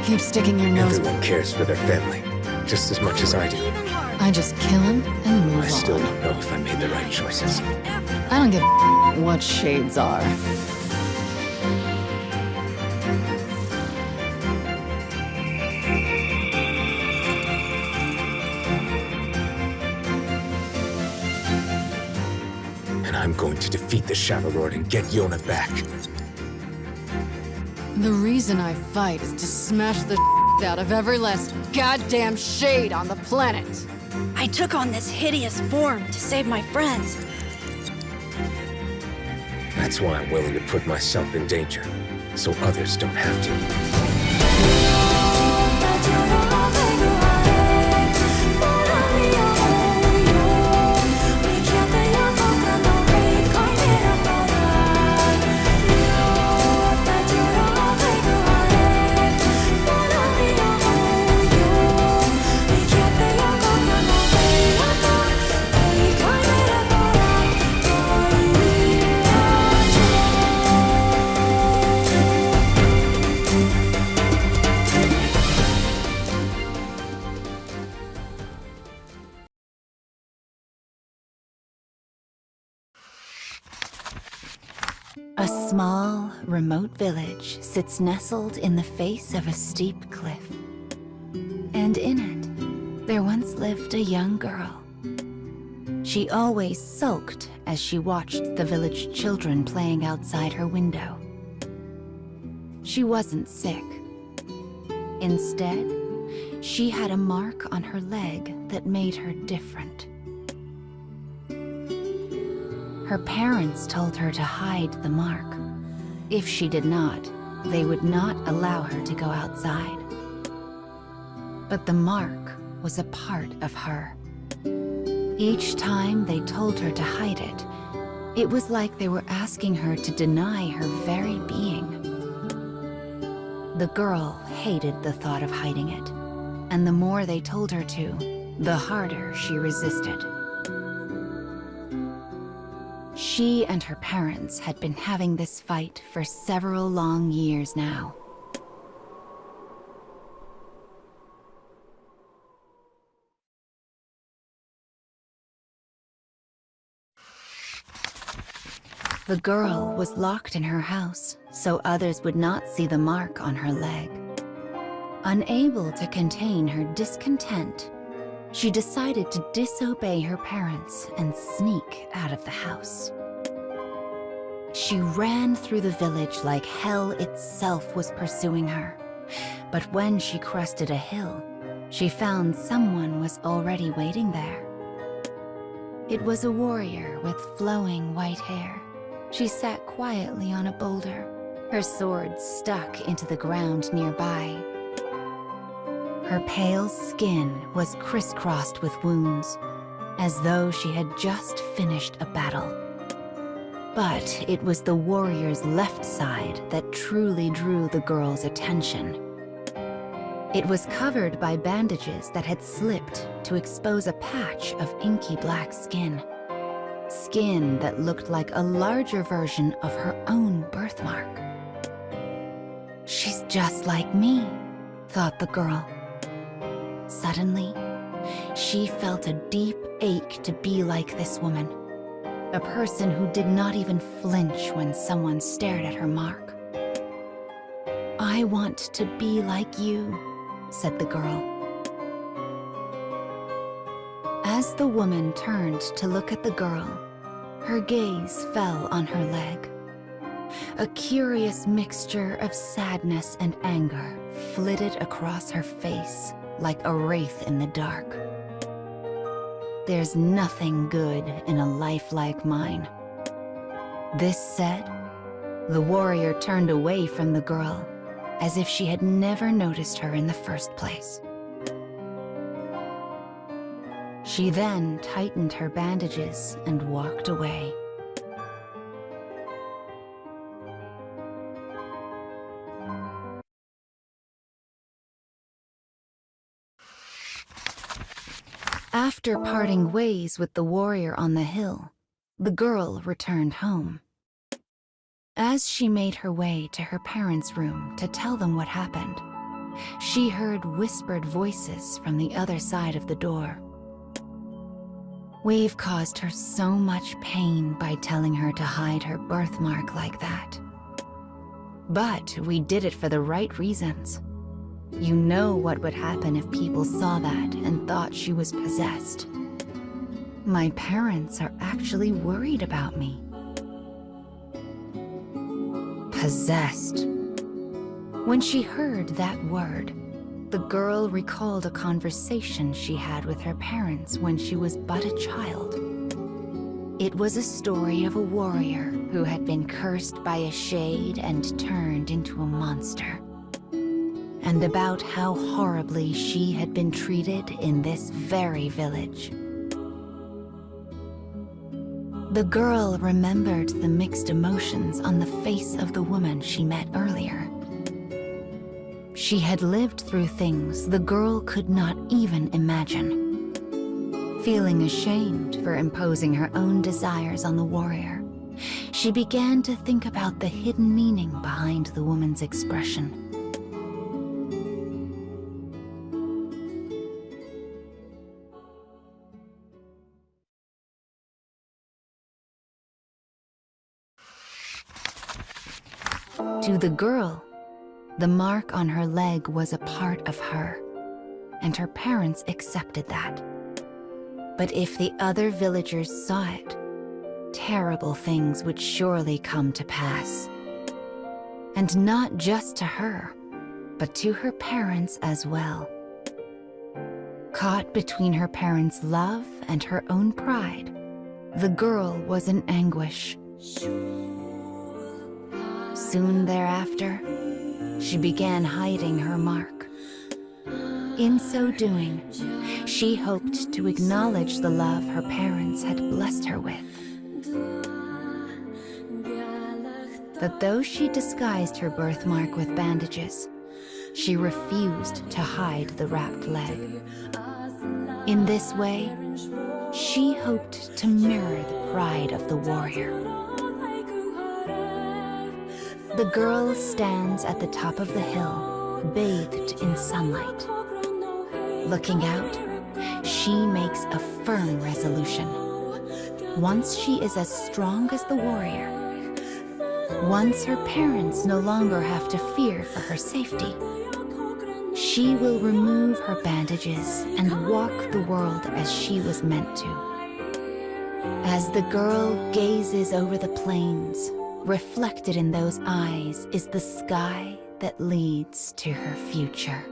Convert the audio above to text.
Keep sticking your nose. Everyone cares for their family, just as much as I do. I just kill him and move on. I still don't know if I made the right choices. I don't give a what shades are. And I'm going to defeat the Shadow Lord and get Yona back. The reason I fight is to smash the out of every last goddamn shade on the planet. I took on this hideous form to save my friends. That's why I'm willing to put myself in danger, so others don't have to. A small, remote village sits nestled in the face of a steep cliff. And in it, there once lived a young girl. She always sulked as she watched the village children playing outside her window. She wasn't sick. Instead, she had a mark on her leg that made her different. Her parents told her to hide the mark. If she did not, they would not allow her to go outside. But the mark was a part of her. Each time they told her to hide it, it was like they were asking her to deny her very being. The girl hated the thought of hiding it, and the more they told her to, the harder she resisted. She and her parents had been having this fight for several long years now. The girl was locked in her house, so others would not see the mark on her leg. Unable to contain her discontent, she decided to disobey her parents and sneak out of the house. She ran through the village like hell itself was pursuing her. But when she crested a hill, she found someone was already waiting there. It was a warrior with flowing white hair. She sat quietly on a boulder, her sword stuck into the ground nearby. Her pale skin was crisscrossed with wounds, as though she had just finished a battle. But it was the warrior's left side that truly drew the girl's attention. It was covered by bandages that had slipped to expose a patch of inky black skin. Skin that looked like a larger version of her own birthmark. She's just like me, thought the girl. Suddenly, she felt a deep ache to be like this woman, a person who did not even flinch when someone stared at her mark. "I want to be like you," said the girl. As the woman turned to look at the girl, her gaze fell on her leg. A curious mixture of sadness and anger flitted across her face like a wraith in the dark. "There's nothing good in a life like mine." This said, the warrior turned away from the girl, as if she had never noticed her in the first place. She then tightened her bandages and walked away. After parting ways with the warrior on the hill, the girl returned home. As she made her way to her parents' room to tell them what happened, she heard whispered voices from the other side of the door. We've caused her so much pain by telling her to hide her birthmark like that. But we did it for the right reasons. You know what would happen if people saw that and thought she was possessed. My parents are actually worried about me. Possessed. When she heard that word, the girl recalled a conversation she had with her parents when she was but a child. It was a story of a warrior who had been cursed by a shade and turned into a monster, and about how horribly she had been treated in this very village. The girl remembered the mixed emotions on the face of the woman she met earlier. She had lived through things the girl could not even imagine. Feeling ashamed for imposing her own desires on the warrior, she began to think about the hidden meaning behind the woman's expression. To the girl, the mark on her leg was a part of her, and her parents accepted that. But if the other villagers saw it, terrible things would surely come to pass. And not just to her, but to her parents as well. Caught between her parents' love and her own pride, the girl was in anguish. Soon thereafter, she began hiding her mark. In so doing, she hoped to acknowledge the love her parents had blessed her with. But though she disguised her birthmark with bandages, she refused to hide the wrapped leg. In this way, she hoped to mirror the pride of the warrior. The girl stands at the top of the hill, bathed in sunlight. Looking out, she makes a firm resolution. Once she is as strong as the warrior, once her parents no longer have to fear for her safety, she will remove her bandages and walk the world as she was meant to. As the girl gazes over the plains, reflected in those eyes is the sky that leads to her future.